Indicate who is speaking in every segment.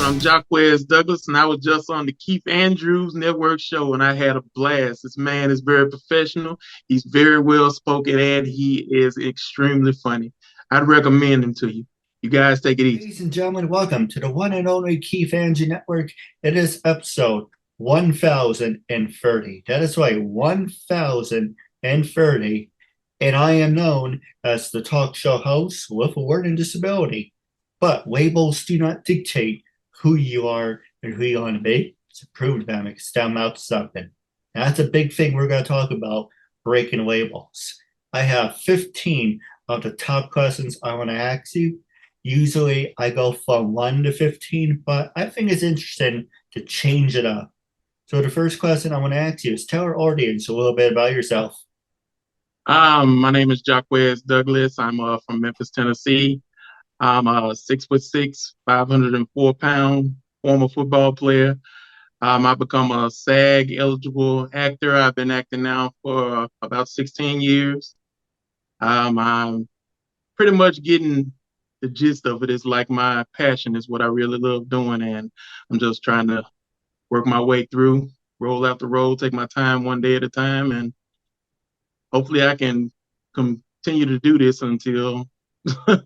Speaker 1: I'm Jaquiez Douglas, and I was just on the KeithAndrewNetWork show, and I had a blast. This man is very professional. He's very well spoken, and he is extremely funny. I'd recommend him to you. You guys take it easy.
Speaker 2: Ladies and gentlemen, welcome to the one and only Keith Andrew Network. It is episode 1030. That is right, 1030. And I am known as the talk show host with a learning disability. But labels do not dictate who you are and who you want to be. It's a proven dynamic. Stem out something. Now, that's a big thing we're going to talk about, breaking labels. I have 15 of the top questions I want to ask you. Usually I go from 1 to 15, but I think it's interesting to change it up. So the first question I want to ask you is tell our audience a little bit about yourself.
Speaker 1: My name is Jaquiez Douglas. I'm from Memphis, Tennessee. I'm a 6'6", 504-pound former football player. I've become a SAG eligible actor. I've been acting now for about 16 years. I'm pretty much getting the gist of it. Is like my passion is what I really love doing, and I'm just trying to work my way through, roll after roll, take my time one day at a time, and hopefully I can continue to do this until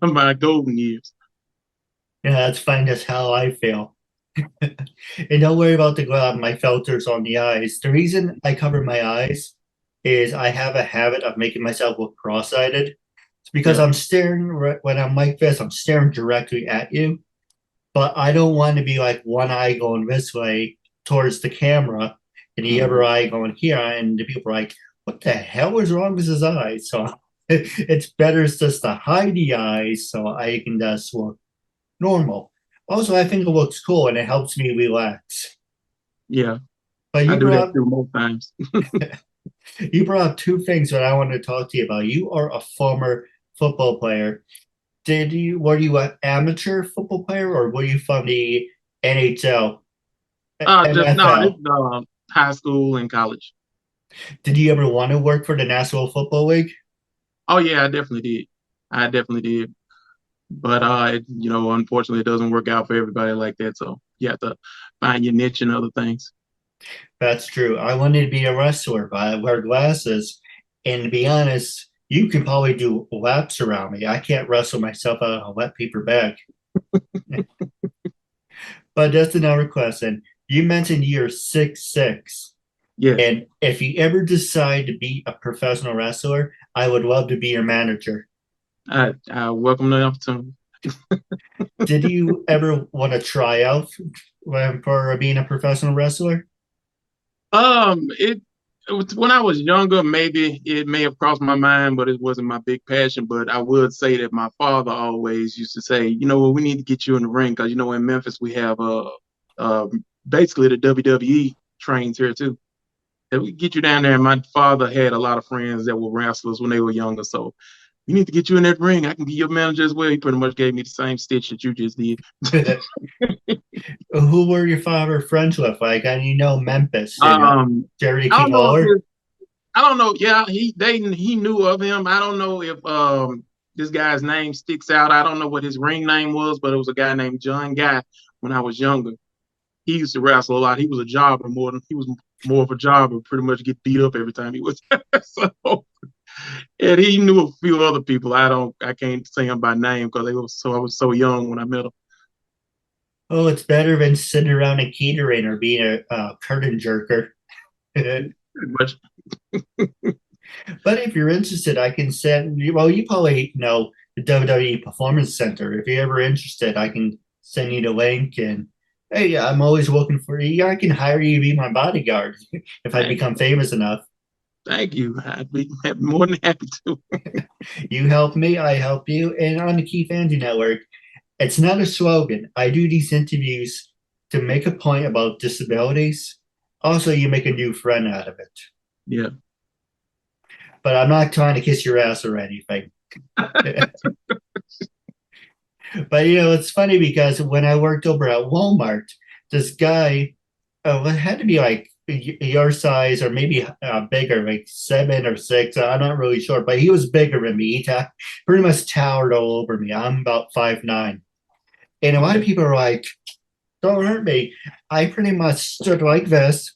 Speaker 1: my golden years.
Speaker 2: Yeah, that's fine. That's how I feel. And don't worry about the my filters on the eyes. The reason I cover my eyes is I have a habit of making myself look cross-eyed. It's because
Speaker 1: Yeah.
Speaker 2: I'm staring when I'm like this, I'm staring directly at you, but I don't want to be like one eye going this way towards the camera and the other
Speaker 1: Mhm.
Speaker 2: eye going here, and the people are like, "What the hell is wrong with his eyes?" So it's better just to hide the eyes so I can just look normal. Also, I think it looks cool and it helps me relax.
Speaker 1: Yeah,
Speaker 2: But
Speaker 1: I do that too most times.
Speaker 2: you brought up two things that I wanted to talk to you about. You are a former football player. Did you were you an amateur football player or were you from the NHL,
Speaker 1: Just no, this
Speaker 2: NFL?
Speaker 1: high school and college.
Speaker 2: Did you ever want to work for the National Football League?
Speaker 1: Oh yeah, I definitely did. I definitely did. But unfortunately, it doesn't work out for everybody like that. So you have to find your niche and other things.
Speaker 2: That's true. I wanted to be a wrestler, but I wear glasses. And to be honest, you can probably do laps around me. I can't wrestle myself out of a wet paper bag. But that's another question. You mentioned you're 6'6".
Speaker 1: Yes,
Speaker 2: And if you ever decide to be a professional wrestler, I would love to be your manager.
Speaker 1: I welcome the opportunity.
Speaker 2: Did you ever want to try out for being a professional wrestler?
Speaker 1: It was when I was younger, maybe it may have crossed my mind, but it wasn't my big passion. But I would say that my father always used to say, you know what, we need to get you in the ring because in Memphis we have uh basically the WWE trains here too. That we get you down there. And my father had a lot of friends that were wrestlers when they were younger, so we need to get you in that ring. I can be your manager as well. He pretty much gave me the same stitch that you just did.
Speaker 2: Who were your father friends with? Like, I Memphis and
Speaker 1: Um,
Speaker 2: Jerry
Speaker 1: I
Speaker 2: King
Speaker 1: don't know if
Speaker 2: Lawler.
Speaker 1: his I don't know. Yeah, he knew of him. I don't know if this guy's name sticks out. I don't know what his ring name was, but it was a guy named John Guy when I was younger. He used to wrestle a lot. He was more of a jobber, pretty much get beat up every time he was. So and he knew a few other people. I can't say them by name because I was so young when I met them.
Speaker 2: Oh, it's better than sitting around a catering or being a curtain jerker.
Speaker 1: Pretty much.
Speaker 2: But if you're interested, I can send you. Well, you probably know the WWE Performance Center. If you're ever interested, I can send you the link. And hey, I'm always looking for you. I can hire you to be my bodyguard if I
Speaker 1: Thank,
Speaker 2: become famous enough.
Speaker 1: thank you. I'd be more than happy to.
Speaker 2: You help me, I help you. And on the Keith Andrew Network, it's not a slogan. I do these interviews to make a point about disabilities. Also, you make a new friend out of it.
Speaker 1: Yeah.
Speaker 2: But I'm not trying to kiss your ass or anything. But it's funny because when I worked over at Walmart, this guy it had to be like your size or maybe bigger, like 7 or 6. I'm not really sure, but he was bigger than me. Pretty much towered all over me. I'm about 5'9". And a lot of
Speaker 1: Okay.
Speaker 2: people are like, don't hurt me. I pretty much stood like this.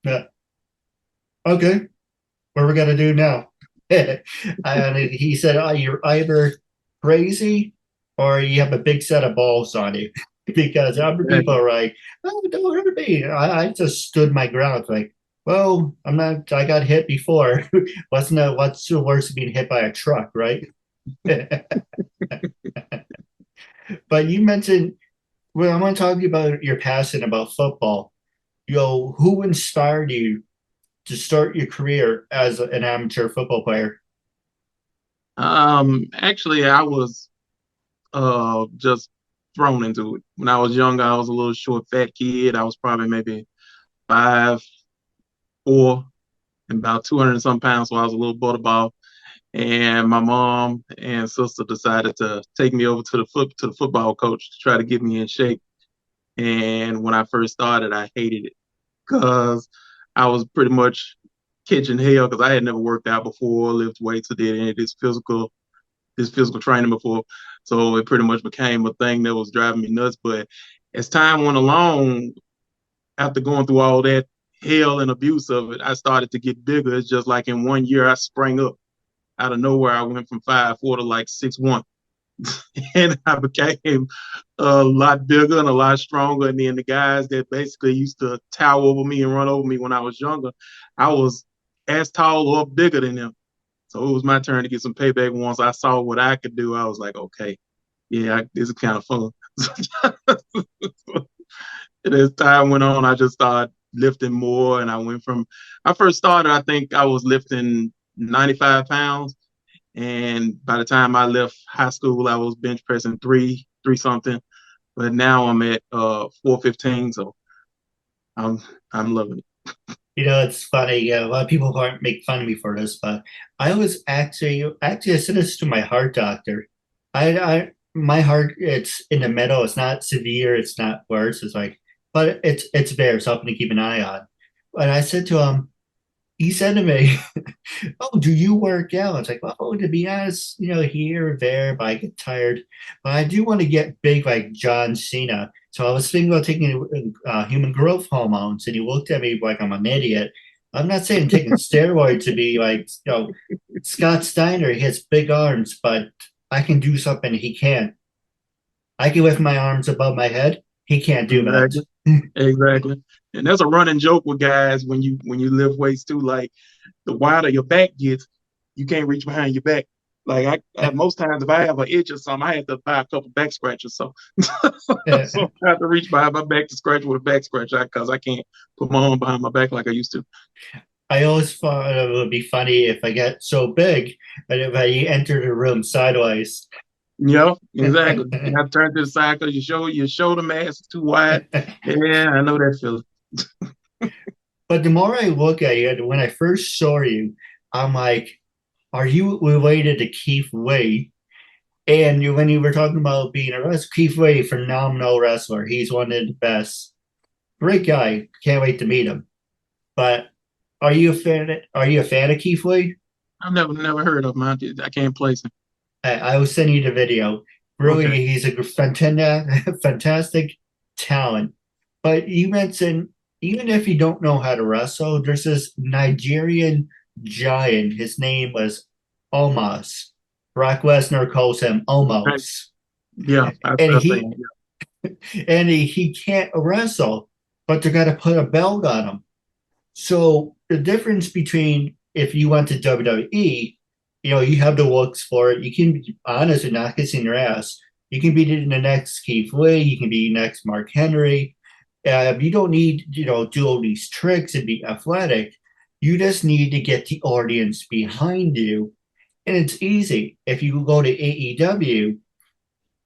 Speaker 2: Okay, what are we gonna do now? And he said, oh, you're either crazy or you have a big set of balls on you. Because other people are like, oh, don't hurt me. I just stood my ground, like, well, I'm not, I got hit before. What's the worst of being hit by a truck, right? But you mentioned, well, I want to talk to you about your passion about football. Who inspired you to start your career as an amateur football player?
Speaker 1: Actually, I was just thrown into it. When I was younger, I was a little short, fat kid. I was probably maybe 5'4" and about 200 and some pounds, so I was a little butterball. And my mom and sister decided to take me over to the football coach to try to get me in shape. And when I first started, I hated it because I was pretty much catching hell because I had never worked out before, lift weights, or did any of this physical training before. So it pretty much became a thing that was driving me nuts. But as time went along, after going through all that hell and abuse of it, I started to get bigger. It's just like in 1 year, I sprang up out of nowhere. I went from 5'4" to like 6'1". And I became a lot bigger and a lot stronger. And then the guys that basically used to tower over me and run over me when I was younger, I was as tall or bigger than them. So it was my turn to get some payback. Once I saw what I could do, I was like, okay, yeah, this is kind of fun. And as time went on, I just started lifting more. And I first started, I think I was lifting 95 pounds. And by the time I left high school, I was bench pressing three something. But now I'm at 415. So I'm loving it.
Speaker 2: It's funny. A lot of people aren't make fun of me for this, but I was I sent this to my heart doctor. My heart, it's in the middle. It's not severe. It's not worse. It's like, but it's there. Something to keep an eye on. And I said to him, he said to me, "Oh, do you work out?" It's like, "Oh, to be honest, here or there, but I get tired. But I do want to get big like John Cena." So I was thinking about taking human growth hormones, and he looked at me like I'm an idiot. I'm not saying taking steroids to be like, Scott Steiner. He has big arms, but I can do something he can't. I can lift my arms above my head. He can't do that.
Speaker 1: Exactly. Exactly. And that's a running joke with guys when you lift weights too. Like the wider your back gets, you can't reach behind your back. Like most times if I have an itch or something, I have to buy a couple back scratchers. So, so I have to reach behind my back to scratch with a back scratcher because I can't put my arm behind my back like I used to.
Speaker 2: I always thought it would be funny if I get so big and if I enter the room sideways.
Speaker 1: Yeah, exactly. You have to turn to the side because your shoulder mass is too wide. Yeah, I know that feeling.
Speaker 2: But the more I look at you, when I first saw you, I'm like, are you related to Keith Way? And when you were talking about being a wrestler, Keith Way, phenomenal wrestler. He's one of the best. Great guy. Can't wait to meet him. But are you a fan of Keith Way?
Speaker 1: I've never heard of him. I can't place him.
Speaker 2: I will send you the video. Really,
Speaker 1: Okay.
Speaker 2: he's a fantastic talent. But you mentioned, even if you don't know how to wrestle, there's this Nigerian giant. His name was Omos. Brock Lesnar calls him
Speaker 1: Right.
Speaker 2: Omos.
Speaker 1: Yeah,
Speaker 2: And
Speaker 1: I've seen him.
Speaker 2: he can't wrestle, but they're gonna put a belt on him. So the difference between if you went to WWE, you have the looks for it. You can be honest and not kissing your ass. You can be the next Keith Lee. You can be next Mark Henry. You don't need, do all these tricks and be athletic. You just need to get the audience behind you. And it's easy. If you go to AEW,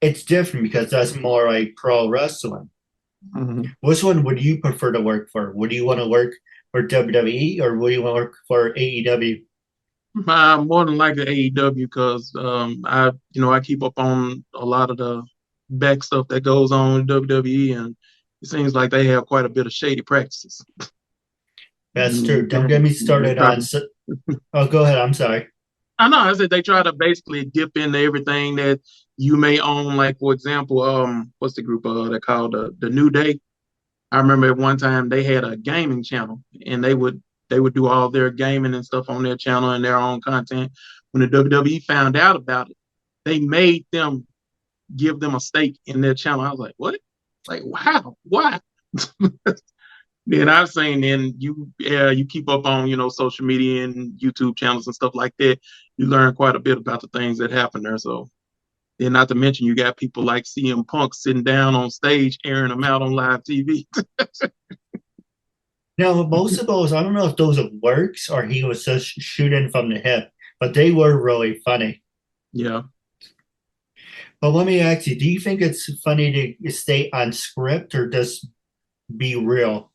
Speaker 2: it's different because that's more like pro wrestling.
Speaker 1: Mhm.
Speaker 2: Which one would you prefer to work for? Would you want to work for WWE or would you want to work for AEW?
Speaker 1: More than likely AEW because I keep up on a lot of the back stuff that goes on in WWE and it seems like they have quite a bit of shady practices.
Speaker 2: That's true. Don't get me
Speaker 1: They
Speaker 2: started
Speaker 1: try
Speaker 2: on.
Speaker 1: to,
Speaker 2: Oh, go ahead. I'm sorry.
Speaker 1: I know. I said they try to basically dip into everything that you may own, like, for example, what's the group they called the New Day? I remember at one time they had a gaming channel, and they would do all their gaming and stuff on their channel and their own content. When the WWE found out about it, they made them give them a stake in their channel. I was like, what? Like, wow, why? Then I've seen, then you keep up on social media and YouTube channels and stuff like that. You learn quite a bit about the things that happen there. So then, not to mention, you got people like CM Punk sitting down on stage, airing them out on live TV.
Speaker 2: Now, most of those, I don't know if those are works or he was just shooting from the hip, but they were really funny.
Speaker 1: Yeah,
Speaker 2: But let me ask you, do you think it's funny to stay on script or just be real?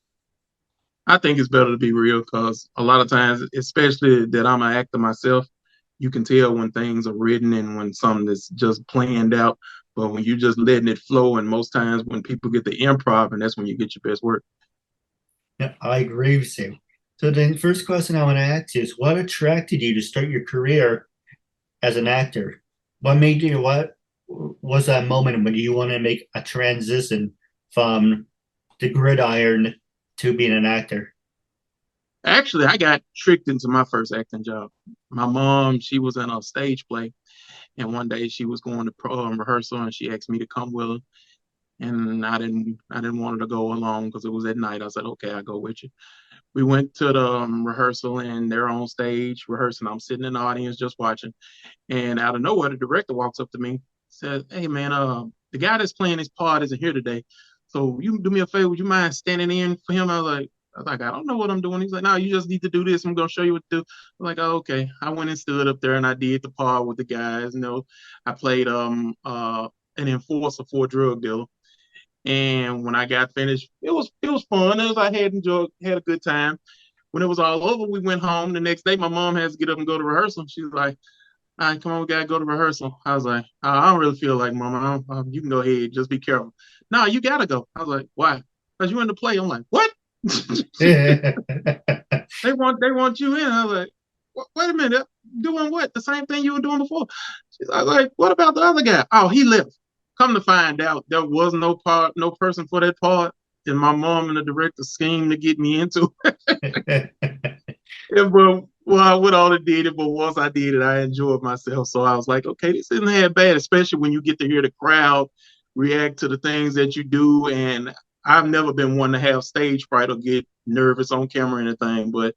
Speaker 1: I think it's better to be real because a lot of times, especially that I'm an actor myself, you can tell when things are written and when something is just planned out. But when you're just letting it flow, and most times when people get the improv, and that's when you get your best work.
Speaker 2: Yeah, I agree with you. So the first question I want to ask you is what attracted you to start your career as an actor? What was that moment when you want to make a transition from the gridiron to being an actor?
Speaker 1: Actually, I got tricked into my first acting job. My mom, she was in a stage play, and one day she was going to rehearsal, and she asked me to come with her. And I didn't want her to go along because it was at night. I said, okay, I'll go with you. We went to the rehearsal, and they're on stage rehearsing. I'm sitting in the audience just watching. And out of nowhere, the director walks up to me, says, hey, man, the guy that's playing his part isn't here today. So you do me a favor, would you mind standing in for him? I was like, I don't know what I'm doing. He's like, no, you just need to do this. I'm going to show you what to do. I'm like, oh, okay. I went and stood up there and I did the part with the guys. I played an enforcer for a drug dealer. And when I got finished, it was fun. Had a good time. When it was all over, we went home. The next day, my mom has to get up and go to rehearsal. She's like, all right, come on, we gotta go to rehearsal. I was like, I don't really feel like Mama. You can go ahead, just be careful. No, you gotta go. I was like, why? Because you in the play. I'm like, what? They want you in. I was like, wait a minute, doing what? The same thing you were doing before. I was like, what about the other guy? Oh, he left. Come to find out, there was no person for that part. And my mom and the director schemed to get me into it. Yeah, but well, I would all have did it, but once I did it, I enjoyed myself. So I was like, okay, this isn't that bad, especially when you get to hear the crowd react to the things that you do. And I've never been one to have stage fright or get nervous on camera or anything, but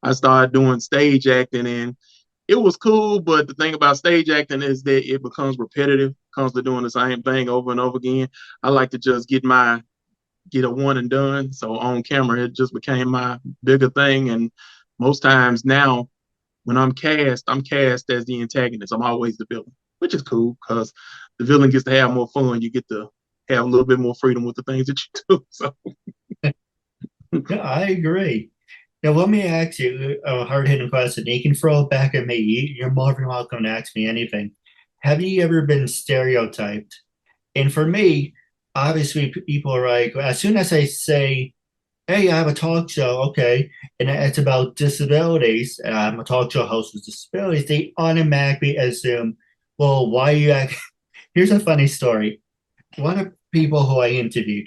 Speaker 1: I started doing stage acting and it was cool. But the thing about stage acting is that it becomes repetitive, comes to doing the same thing over and over again. I like to just get a one and done. So on camera, it just became my bigger thing. And most times now, when I'm cast as the antagonist. I'm always the villain, which is cool because the villain gets to have more fun. You get to have a little bit more freedom with the things that you do. So
Speaker 2: Yeah, I agree. Now, let me ask you a hard hitting question. You can throw it back at me. You're more than welcome to ask me anything. Have you ever been stereotyped? And for me, obviously, people are like, as soon as I say, hey, I have a talk show, okay, and it's about disabilities, and I'm a talk show host with disabilities, they automatically assume, well, why are you act-? Here's a funny story. One of the people who I interviewed,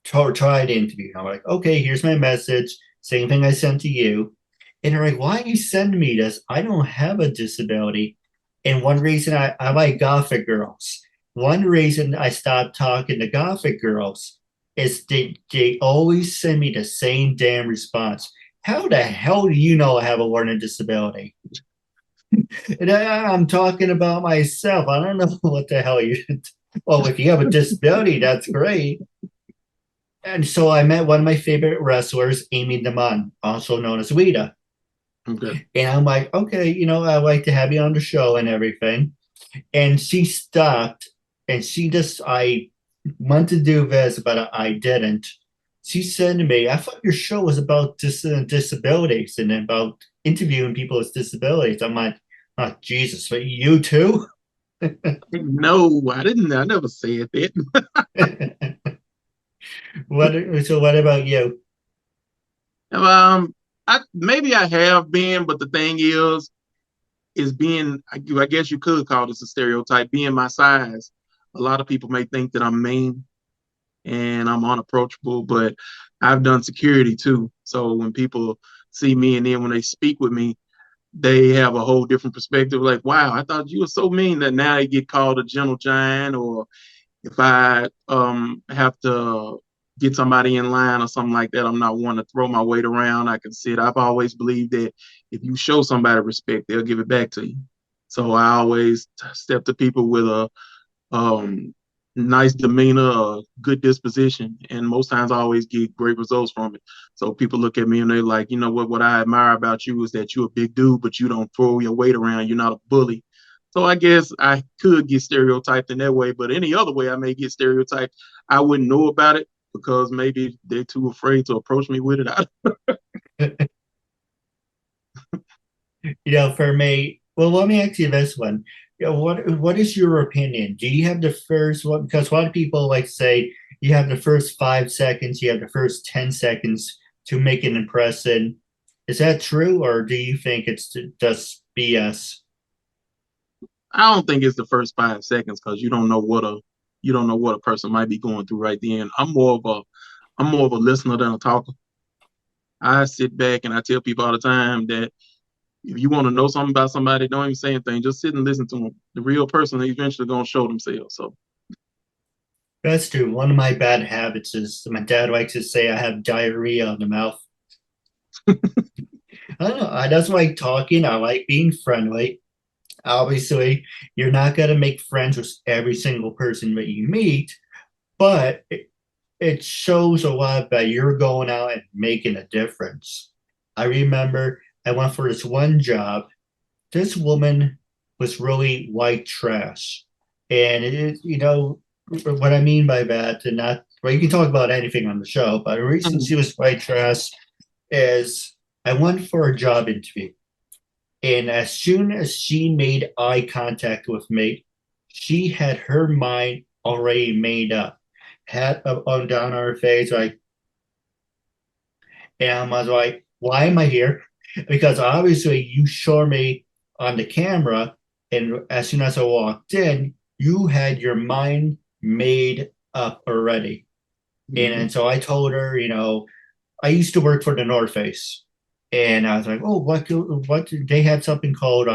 Speaker 2: tried to interview, I'm like, okay, here's my message, same thing I sent to you. And they're like, why you send me this? I don't have a disability. And one reason I like Gothic girls. One reason I stopped talking to Gothic girls is they always send me the same damn response. How the hell do you know I have a learning disability? And I'm talking about myself. I don't know what the hell you. Well, if you have a disability, that's great. And so I met one of my favorite wrestlers, Amy Damon, also known as Rita.
Speaker 1: okay.
Speaker 2: And I'm like, okay, I'd like to have you on the show and everything. And she stopped and I wanted to do this, but I didn't. She said to me, I thought your show was about disabilities and about interviewing people with disabilities. I'm like, oh, Jesus, but you too?
Speaker 1: No, I didn't. I never said that.
Speaker 2: So what about you?
Speaker 1: I maybe I have been, but the thing is, is being, I guess you could call this a stereotype, being my size. A lot of people may think that I'm mean and I'm unapproachable, but I've done security too. So when people see me and then when they speak with me, they have a whole different perspective. Like, wow, I thought you were so mean, that now they get called a gentle giant. Or if I have to get somebody in line or something like that, I'm not one to throw my weight around. I can sit. I've always believed that if you show somebody respect, they'll give it back to you. So I always step to people with a um, nice demeanor, a good disposition, and most times I always get great results from it. So people look at me and they're like, you know what? What I admire about you is that you're a big dude, but you don't throw your weight around. You're not a bully. So I guess I could get stereotyped in that way, but any other way I may get stereotyped, I wouldn't know about it because maybe they're too afraid to approach me with it.
Speaker 2: For me, well, let me ask you this one. What is your opinion? Do you have the first one? Because a lot of people like say you have the first 5 seconds, you have the first 10 seconds to make an impression. Is that true, or do you think it's just BS?
Speaker 1: I don't think it's the first 5 seconds because you don't know what a person might be going through right then. I'm more of a listener than a talker. I sit back and I tell people all the time that if you want to know something about somebody, don't even say anything. Just sit and listen to them. The real person is eventually going to show themselves. So
Speaker 2: That's true. One of my bad habits is my dad likes to say I have diarrhea on the mouth. I don't know. I just like talking. I like being friendly. Obviously, you're not going to make friends with every single person that you meet, but it shows a lot that you're going out and making a difference. I remember I went for this one job. This woman was really white trash. And what I mean by that, and not, well, you can talk about anything on the show, but the reason she was white trash is I went for a job interview. And as soon as she made eye contact with me, she had her mind already made up. Hat up on down her face, like, and I was like, why am I here? Because obviously you saw me on the camera, and as soon as I walked in, you had your mind made up already. And so I told her, I used to work for the North Face. And I was like, oh, what they have something called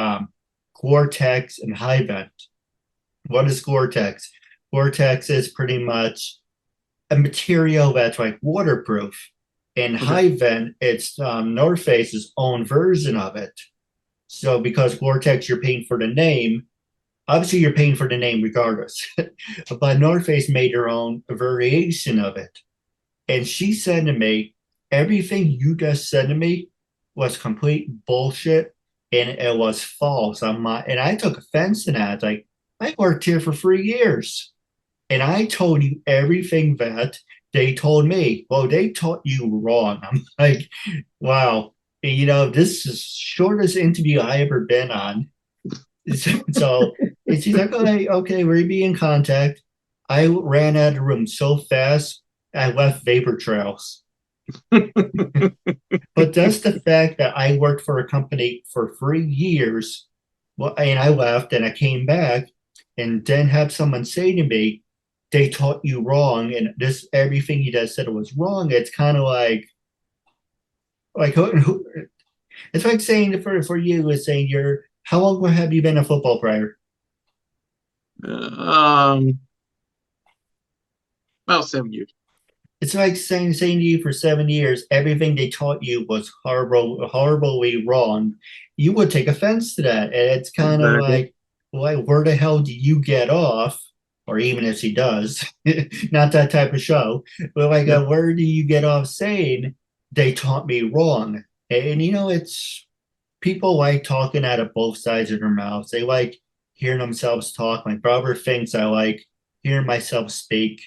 Speaker 2: Gore-Tex and High Vent. What is Gore-Tex? Gore-Tex is pretty much a material that's like waterproof. And
Speaker 1: okay.
Speaker 2: High Vent, it's North Face's own version of it. So because Gore-Tex, you're paying for the name. Obviously, you're paying for the name regardless. But North Face made their own variation of it. And she said to me, everything you just said to me was complete bullshit and it was false. And I took offense to that. Like, I worked here for 3 years and I told you everything that they told me. Well, they taught you wrong. I'm like, wow, this is the shortest interview I ever been on. So and she's like, okay, we'll be in contact. I ran out of the room so fast, I left vapor trails. But just the fact that I worked for a company for 3 years, well, and I left and I came back, and then have someone say to me, "They taught you wrong," and this everything you just said was wrong. It's kind of like it's like saying for you is saying you're how long have you been a football player?
Speaker 1: Um, about 7 years.
Speaker 2: It's like saying to you for 7 years, everything they taught you was horribly wrong. You would take offense to that. And it's kind of
Speaker 1: Exactly.
Speaker 2: like, well, where the hell do you get off? Or even if she does, not that type of show, but like,
Speaker 1: Yeah.
Speaker 2: where do you get off saying they taught me wrong? And it's people like talking out of both sides of their mouths. They like hearing themselves talk. My brother thinks I like hearing myself speak.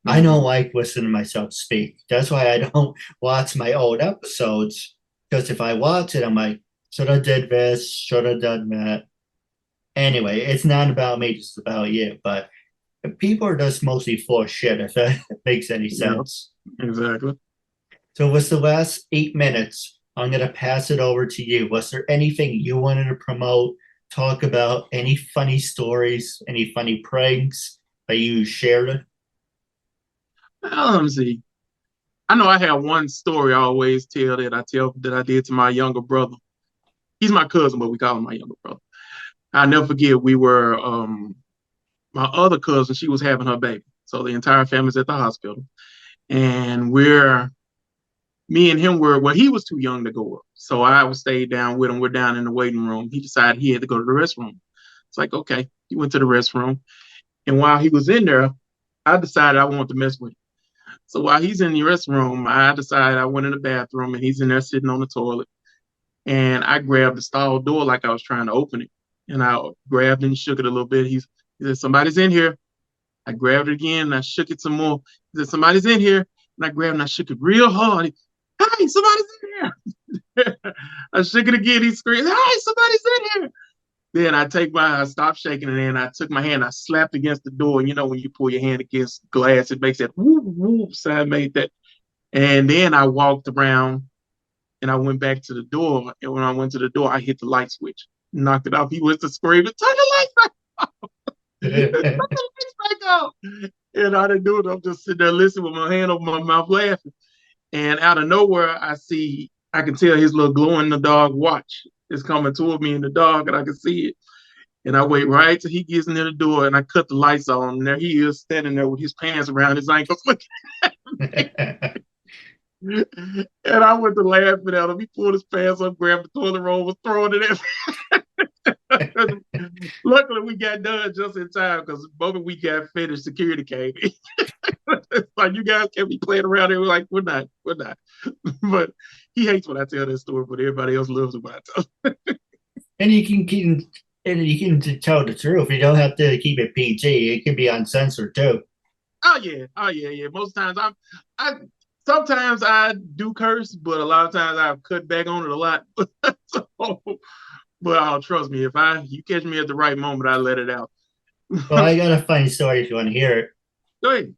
Speaker 2: I don't
Speaker 1: Mhm.
Speaker 2: like listening to myself speak. That's why I don't watch my old episodes. Because if I watch it, I'm like, should have did this, should have done that. Anyway, it's not about me, it's about you. But people are just mostly full of shit, if that makes any
Speaker 1: Yeah.
Speaker 2: sense.
Speaker 1: Exactly.
Speaker 2: So, what's the last 8 minutes? I'm going to pass it over to you. Was there anything you wanted to promote? talk about any funny stories, any funny pranks that you shared?
Speaker 1: Let me see. I know I have one story I always tell that I did to my younger brother. He's my cousin, but we call him my younger brother. I'll never forget. We were my other cousin. She was having her baby, so the entire family's at the hospital, and me and him were, well, he was too young to go up. So I stayed down with him. We're down in the waiting room. He decided he had to go to the restroom. It's like, okay. He went to the restroom. And while he was in there, I decided I wanted to mess with him. So while he's in the restroom, I decided I went in the bathroom and he's in there sitting on the toilet. And I grabbed the stall door like I was trying to open it. And I grabbed and shook it a little bit. He said, somebody's in here. I grabbed it again and I shook it some more. He said, somebody's in here. And I grabbed and I shook it real hard. Hey, somebody's in here. I shook it again. He screamed, hey, somebody's in here. Then I stopped shaking it and I took my hand, I slapped against the door. And you know, when you pull your hand against glass, it makes that whoop, whoop. So I made that. And then I walked around and I went back to the door. And when I went to the door, I hit the light switch, knocked it off. He went to scream, turn the lights back on. Turn the lights back on. And I didn't do it. I'm just sitting there listening with my hand over my mouth laughing. And out of nowhere, I can tell his little glow in the dark watch is coming toward me in the dark, and I can see it. And I wait right till he gets near the door, and I cut the lights on. And there he is standing there with his pants around his ankles looking at me. And I went to laughing at him. He pulled his pants up, grabbed the toilet roll, was throwing it at me. Luckily, we got done just in time because the moment we got finished, security came in. It's like, you guys can't be playing around here. We're like, we're not. But he hates when I tell that story, but everybody else loves it when I tell it.
Speaker 2: And you can tell the truth. You don't have to keep it PG. It can be uncensored too.
Speaker 1: Oh yeah. Most times sometimes I do curse, but a lot of times I've cut back on it a lot. But trust me, if you catch me at the right moment, I let it out.
Speaker 2: Well, I got a funny story if you want to hear it.
Speaker 1: Go ahead.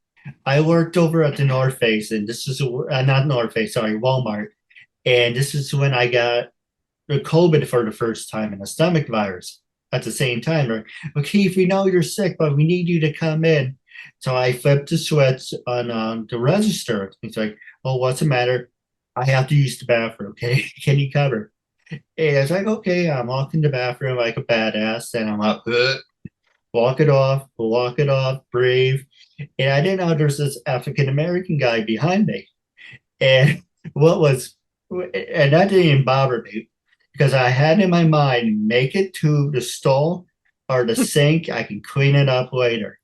Speaker 2: I worked over at the North Face, and this is not North Face, sorry, Walmart. And this is when I got the COVID for the first time and a stomach virus at the same time. Or, okay, if we know you're sick, but we need you to come in. So I flipped the switch on the register. It's like, oh, what's the matter? I have to use the bathroom. Okay, can you cover? And it's like, okay, I'm walking the bathroom like a badass, and I'm like, walk it off, breathe. And I didn't know there's this African American guy behind me. And and that didn't even bother me because I had in my mind, make it to the stall or the sink. I can clean it up later.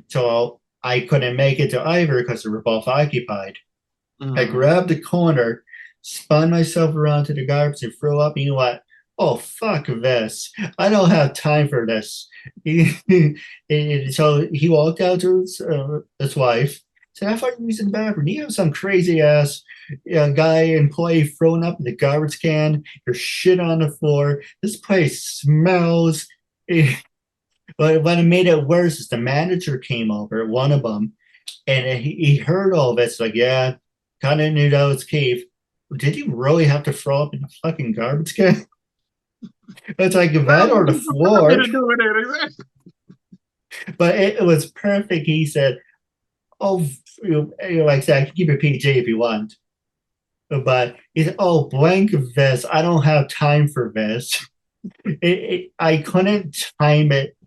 Speaker 2: So I couldn't make it to either because they were both occupied. I grabbed the corner, spun myself around to the garbage and threw up. And you know what? Oh, fuck this. I don't have time for this. So he walked out to his wife, said, I thought you were using the bathroom. You have some crazy ass employee throwing up in the garbage can. There's shit on the floor. This place smells. But what made it worse is the manager came over, one of them, and he heard all this. Like, yeah, kind of knew that was Keith. Did you really have to throw up in the fucking garbage can? It's like that or the floor. But it was perfect. He said, oh, like I said, I can keep it PG if you want. But he said, oh, blank this. I don't have time for this. I couldn't time it.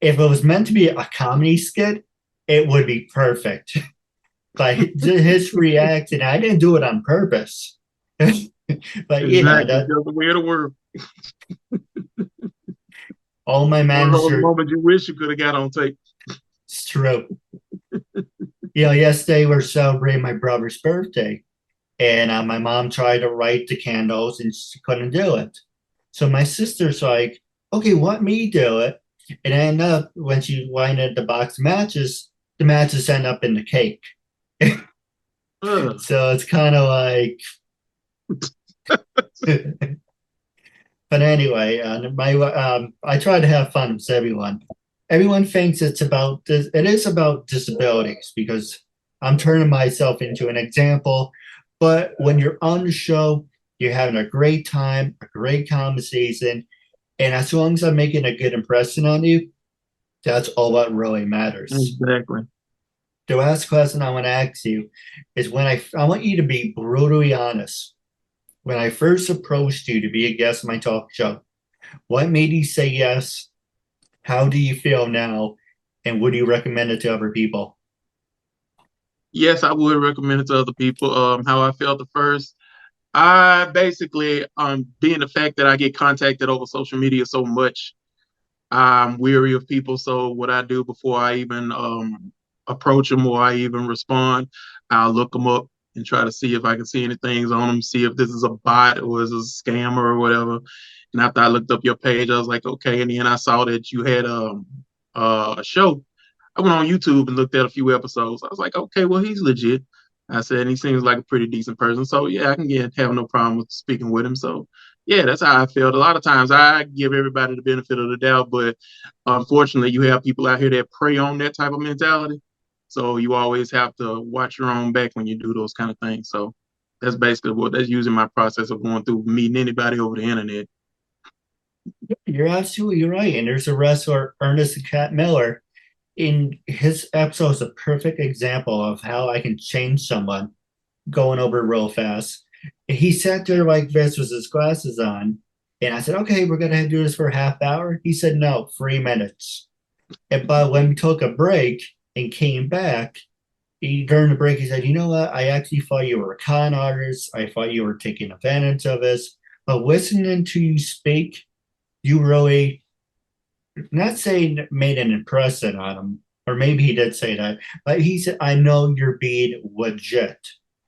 Speaker 2: If it was meant to be a comedy skit, it would be perfect. Like his reaction, I didn't do it on purpose. But you know, that's
Speaker 1: the way of the world.
Speaker 2: All my
Speaker 1: managers. Moment you wish you could have got on tape.
Speaker 2: It's true. Yesterday we're celebrating my brother's birthday, and my mom tried to light the candles and she couldn't do it. So my sister's like, "Okay, let me do it." And I end up when she lighted the box of matches, the matches end up in the cake. So it's kind of like. But anyway, I try to have fun with everyone. Everyone thinks it is about disabilities because I'm turning myself into an example. But when you're on the show, you're having a great time, a great conversation. And as long as I'm making a good impression on you, that's all that really matters.
Speaker 1: Exactly.
Speaker 2: The last question I want to ask you is I want you to be brutally honest. When I first approached you to be a guest on my talk show, what made you say yes? How do you feel now? And would you recommend it to other people?
Speaker 1: Yes, I would recommend it to other people. How I felt at first. I basically, being the fact that I get contacted over social media so much, I'm weary of people. So what I do before I even approach them or I even respond, I'll look them up and try to see if I can see anything on them, see if this is a bot or is this a scammer or whatever. And after I looked up your page, I was like, okay. And then I saw that you had a show. I went on YouTube and looked at a few episodes. I was like, okay, well, he's legit. I said, and he seems like a pretty decent person. So yeah, I can have no problem with speaking with him. So yeah, that's how I felt. A lot of times I give everybody the benefit of the doubt, but unfortunately you have people out here that prey on that type of mentality. So you always have to watch your own back when you do those kind of things. So that's using my process of going through meeting anybody over the internet.
Speaker 2: You're absolutely right. And there's a wrestler, Ernest the Cat Miller. In his episode is a perfect example of how I can change someone going over real fast. He sat there like this with his glasses on, and I said, "Okay, we're gonna do this for a half hour." He said, "No, 3 minutes." But when we took a break and came back, during the break, he said, "You know what? I actually thought you were a con artist. I thought you were taking advantage of us. But listening to you speak, you really, not saying made an impression on him, or maybe he did say that, but he said, I know you're being legit."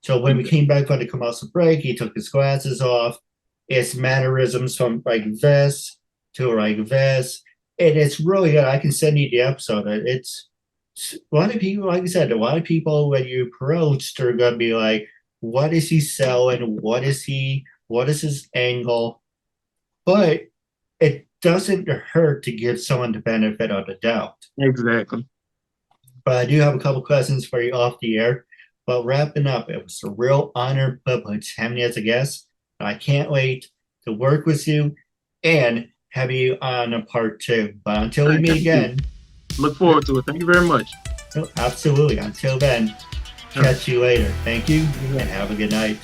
Speaker 2: So when we came back for the commercial break, he took his glasses off. It's mannerisms from like this to like this. And it's really good. I can send you the episode. It's a lot of people, like I said, a lot of people when you approach, they're gonna be like, what is he selling? What is his angle? But it doesn't hurt to give someone the benefit of the doubt.
Speaker 1: Exactly.
Speaker 2: But I do have a couple questions for you off the air. But wrapping up, it was a real honor privilege having you as a guest. I can't wait to work with you and have you on a part two. But until we meet again,
Speaker 1: look forward to it. Thank you very much.
Speaker 2: Absolutely. Until then, catch you later. Thank you and have a good night.